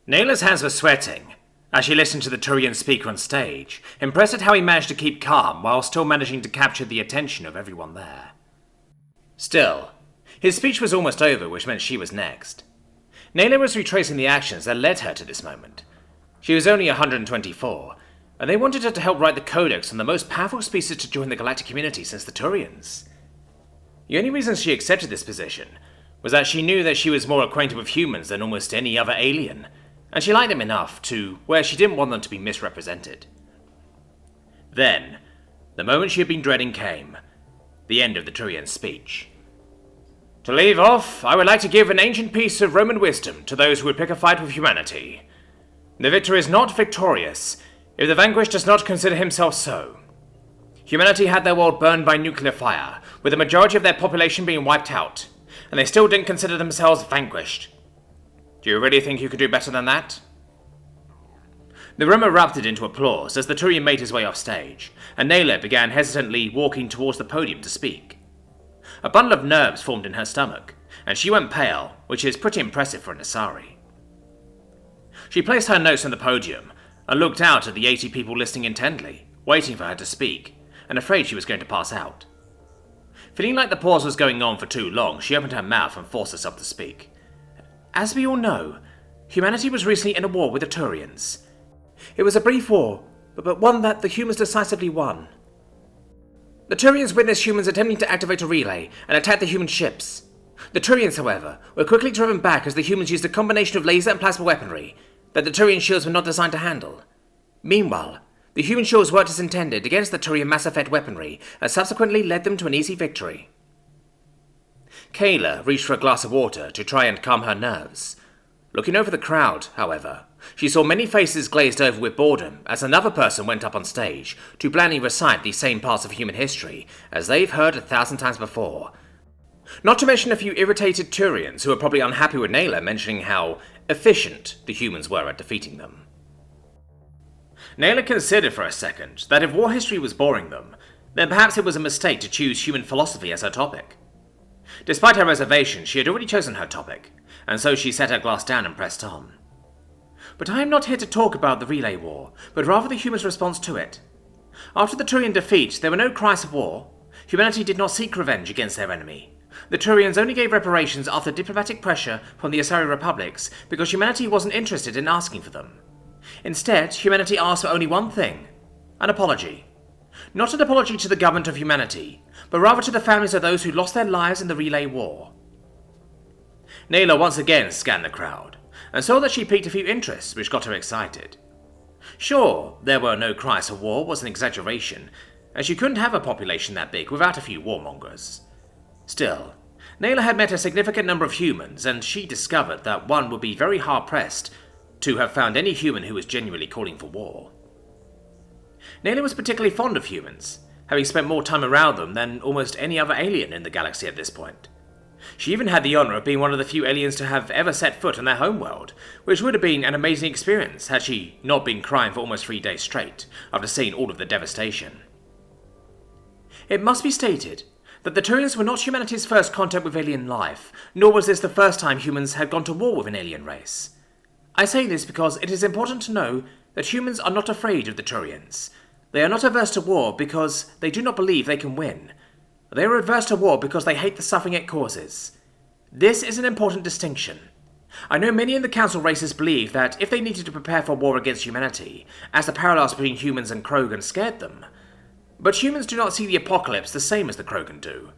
Nayla's hands were sweating as she listened to the Turian speaker on stage, impressed at how he managed to keep calm while still managing to capture the attention of everyone there. Still, his speech was almost over, which meant she was next. Nayla was retracing the actions that led her to this moment. She was only 124, and they wanted her to help write the Codex on the most powerful species to join the galactic community since the Turians. The only reason she accepted this position was that she knew that she was more acquainted with humans than almost any other alien, and she liked them enough to where she didn't want them to be misrepresented. Then, the moment she had been dreading came, the end of the Turian speech. To leave off, I would like to give an ancient piece of Roman wisdom to those who would pick a fight with humanity. The victor is not victorious if the vanquished does not consider himself so. Humanity had their world burned by nuclear fire, with the majority of their population being wiped out, and they still didn't consider themselves vanquished. Do you really think you could do better than that? The room erupted into applause as the Turian made his way off stage, and Nayla began hesitantly walking towards the podium to speak. A bundle of nerves formed in her stomach, and she went pale, which is pretty impressive for an Asari. She placed her notes on the podium and looked out at the 80 people listening intently, waiting for her to speak, and afraid she was going to pass out. Feeling like the pause was going on for too long, she opened her mouth and forced herself to speak. As we all know, humanity was recently in a war with the Turians. It was a brief war, but one that the humans decisively won. The Turians witnessed humans attempting to activate a relay and attack the human ships. The Turians, however, were quickly driven back as the humans used a combination of laser and plasma weaponry that the Turian shields were not designed to handle. Meanwhile, the human shields worked as intended against the Turian mass effect weaponry and subsequently led them to an easy victory. Kayla reached for a glass of water to try and calm her nerves. Looking over the crowd, however, she saw many faces glazed over with boredom as another person went up on stage to blandly recite the same parts of human history as they've heard 1,000 times before. Not to mention a few irritated Turians who were probably unhappy with Nayla mentioning how efficient the humans were at defeating them. Nayla considered for a second that if war history was boring them, then perhaps it was a mistake to choose human philosophy as her topic. Despite her reservation, she had already chosen her topic, and so she set her glass down and pressed on. But I am not here to talk about the Relay War, but rather the humans' response to it. After the Turian defeat, there were no cries of war. Humanity did not seek revenge against their enemy. The Turians only gave reparations after diplomatic pressure from the Asari republics because humanity wasn't interested in asking for them. Instead, humanity asked for only one thing: an apology. Not an apology to the government of humanity, but rather to the families of those who lost their lives in the Relay War. Nayla once again scanned the crowd, and saw that she piqued a few interests, which got her excited. Sure, there were no cries for war was an exaggeration, as you couldn't have a population that big without a few warmongers. Still, Nayla had met a significant number of humans, and she discovered that one would be very hard-pressed to have found any human who was genuinely calling for war. Nayla was particularly fond of humans, having spent more time around them than almost any other alien in the galaxy at this point. She even had the honor of being one of the few aliens to have ever set foot on their homeworld, which would have been an amazing experience had she not been crying for almost 3 days straight after seeing all of the devastation. It must be stated that the Turians were not humanity's first contact with alien life, nor was this the first time humans had gone to war with an alien race. I say this because it is important to know that humans are not afraid of the Turians. They are not averse to war because they do not believe they can win. They are adverse to war because they hate the suffering it causes. This is an important distinction. I know many in the Council races believe that if they needed to prepare for war against humanity, as the parallels between humans and Krogan scared them. But humans do not see the apocalypse the same as the Krogan do.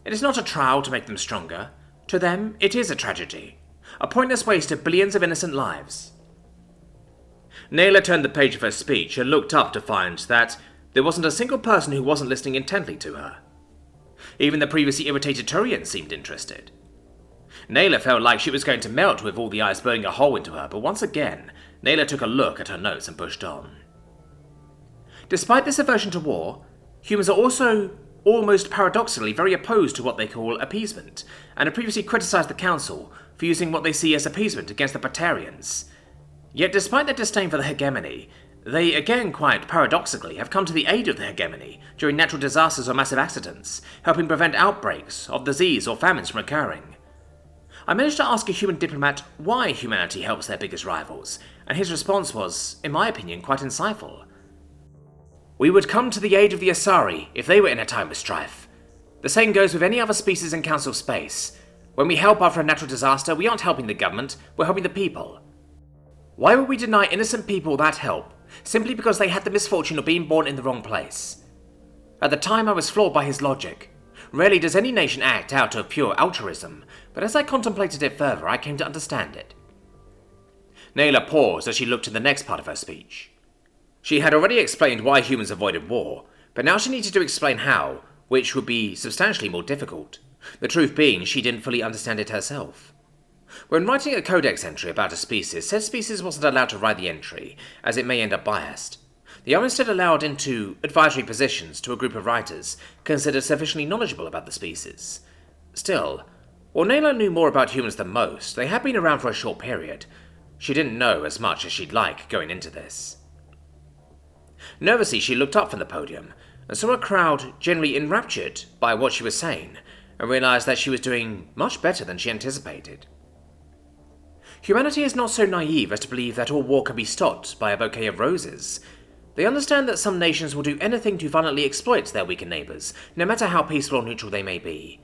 It is not a trial to make them stronger. To them, it is a tragedy. A pointless waste of billions of innocent lives. Nayla turned the page of her speech and looked up to find that there wasn't a single person who wasn't listening intently to her. Even the previously irritated Turians seemed interested. Nayla felt like she was going to melt with all the eyes burning a hole into her, but once again, Nayla took a look at her notes and pushed on. Despite this aversion to war, humans are also almost paradoxically very opposed to what they call appeasement, and have previously criticized the Council for using what they see as appeasement against the Batarians. Yet despite their disdain for the hegemony, they again quite paradoxically have come to the aid of the hegemony during natural disasters or massive accidents, helping prevent outbreaks of disease or famines from occurring. I managed to ask a human diplomat why humanity helps their biggest rivals, and his response was, in my opinion, quite insightful. We would come to the aid of the Asari if they were in a time of strife. The same goes with any other species in Council space. When we help after a natural disaster, we aren't helping the government, we're helping the people. Why would we deny innocent people that help, simply because they had the misfortune of being born in the wrong place? At the time I was floored by his logic. Rarely does any nation act out of pure altruism, but as I contemplated it further, I came to understand it. Nayla paused as she looked to the next part of her speech. She had already explained why humans avoided war, but now she needed to explain how, which would be substantially more difficult. The truth being, she didn't fully understand it herself. When writing a Codex entry about a species, said species wasn't allowed to write the entry, as it may end up biased. They are instead allowed into advisory positions to a group of writers considered sufficiently knowledgeable about the species. Still, while Nayla knew more about humans than most, they had been around for a short period. She didn't know as much as she'd like going into this. Nervously, she looked up from the podium and saw a crowd generally enraptured by what she was saying, and realized that she was doing much better than she anticipated. Humanity is not so naive as to believe that all war can be stopped by a bouquet of roses. They understand that some nations will do anything to violently exploit their weaker neighbours, no matter how peaceful or neutral they may be.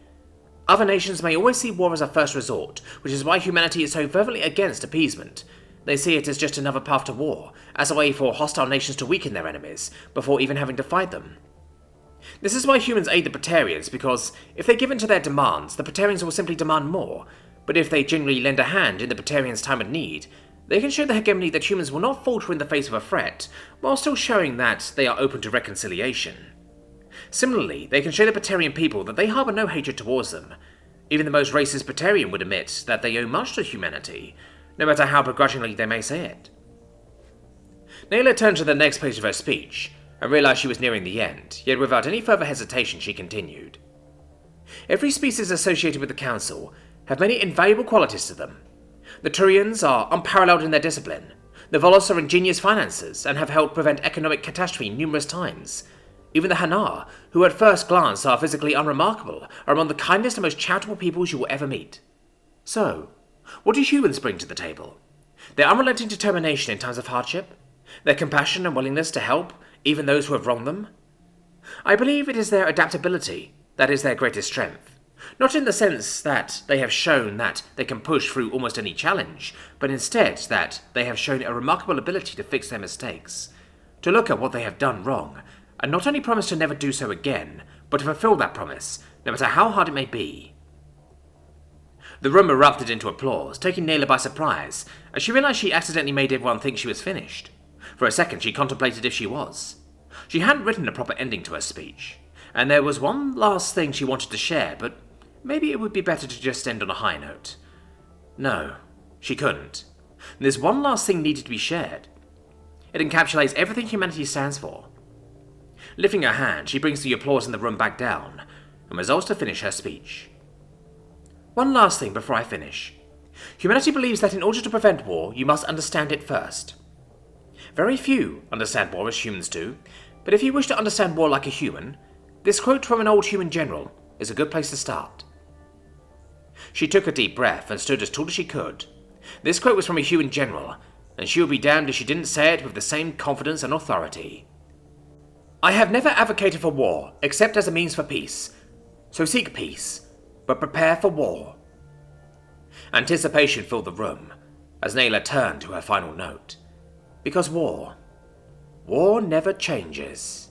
Other nations may always see war as a first resort, which is why humanity is so fervently against appeasement. They see it as just another path to war, as a way for hostile nations to weaken their enemies, before even having to fight them. This is why humans aid the Praetorians, because if they give in to their demands, the Praetorians will simply demand more, but if they genuinely lend a hand in the Praetorians' time of need, they can show the hegemony that humans will not falter in the face of a threat, while still showing that they are open to reconciliation. Similarly, they can show the Praetorian people that they harbour no hatred towards them. Even the most racist Praetorian would admit that they owe much to humanity, no matter how begrudgingly they may say it. Nayla turned to the next page of her speech, and realised she was nearing the end, yet without any further hesitation she continued. Every species associated with the Council have many invaluable qualities to them. The Turians are unparalleled in their discipline. The Volos are ingenious financiers and have helped prevent economic catastrophe numerous times. Even the Hanar, who at first glance are physically unremarkable, are among the kindest and most charitable peoples you will ever meet. So, what do humans bring to the table? Their unrelenting determination in times of hardship? Their compassion and willingness to help even those who have wronged them? I believe it is their adaptability that is their greatest strength. Not in the sense that they have shown that they can push through almost any challenge, but instead that they have shown a remarkable ability to fix their mistakes, to look at what they have done wrong, and not only promise to never do so again, but to fulfill that promise, no matter how hard it may be. The room erupted into applause, taking Nayla by surprise, as she realised she accidentally made everyone think she was finished. For a second she contemplated if she was. She hadn't written a proper ending to her speech, and there was one last thing she wanted to share, but maybe it would be better to just end on a high note. No, she couldn't. This one last thing needed to be shared. It encapsulates everything humanity stands for. Lifting her hand, she brings the applause in the room back down, and resolves to finish her speech. One last thing before I finish. Humanity believes that in order to prevent war, you must understand it first. Very few understand war as humans do, but if you wish to understand war like a human, this quote from an old human general is a good place to start. She took a deep breath and stood as tall as she could. This quote was from a human general, and she would be damned if she didn't say it with the same confidence and authority. I have never advocated for war, except as a means for peace. So seek peace, but prepare for war. Anticipation filled the room, as Nayla turned to her final note. Because war never changes.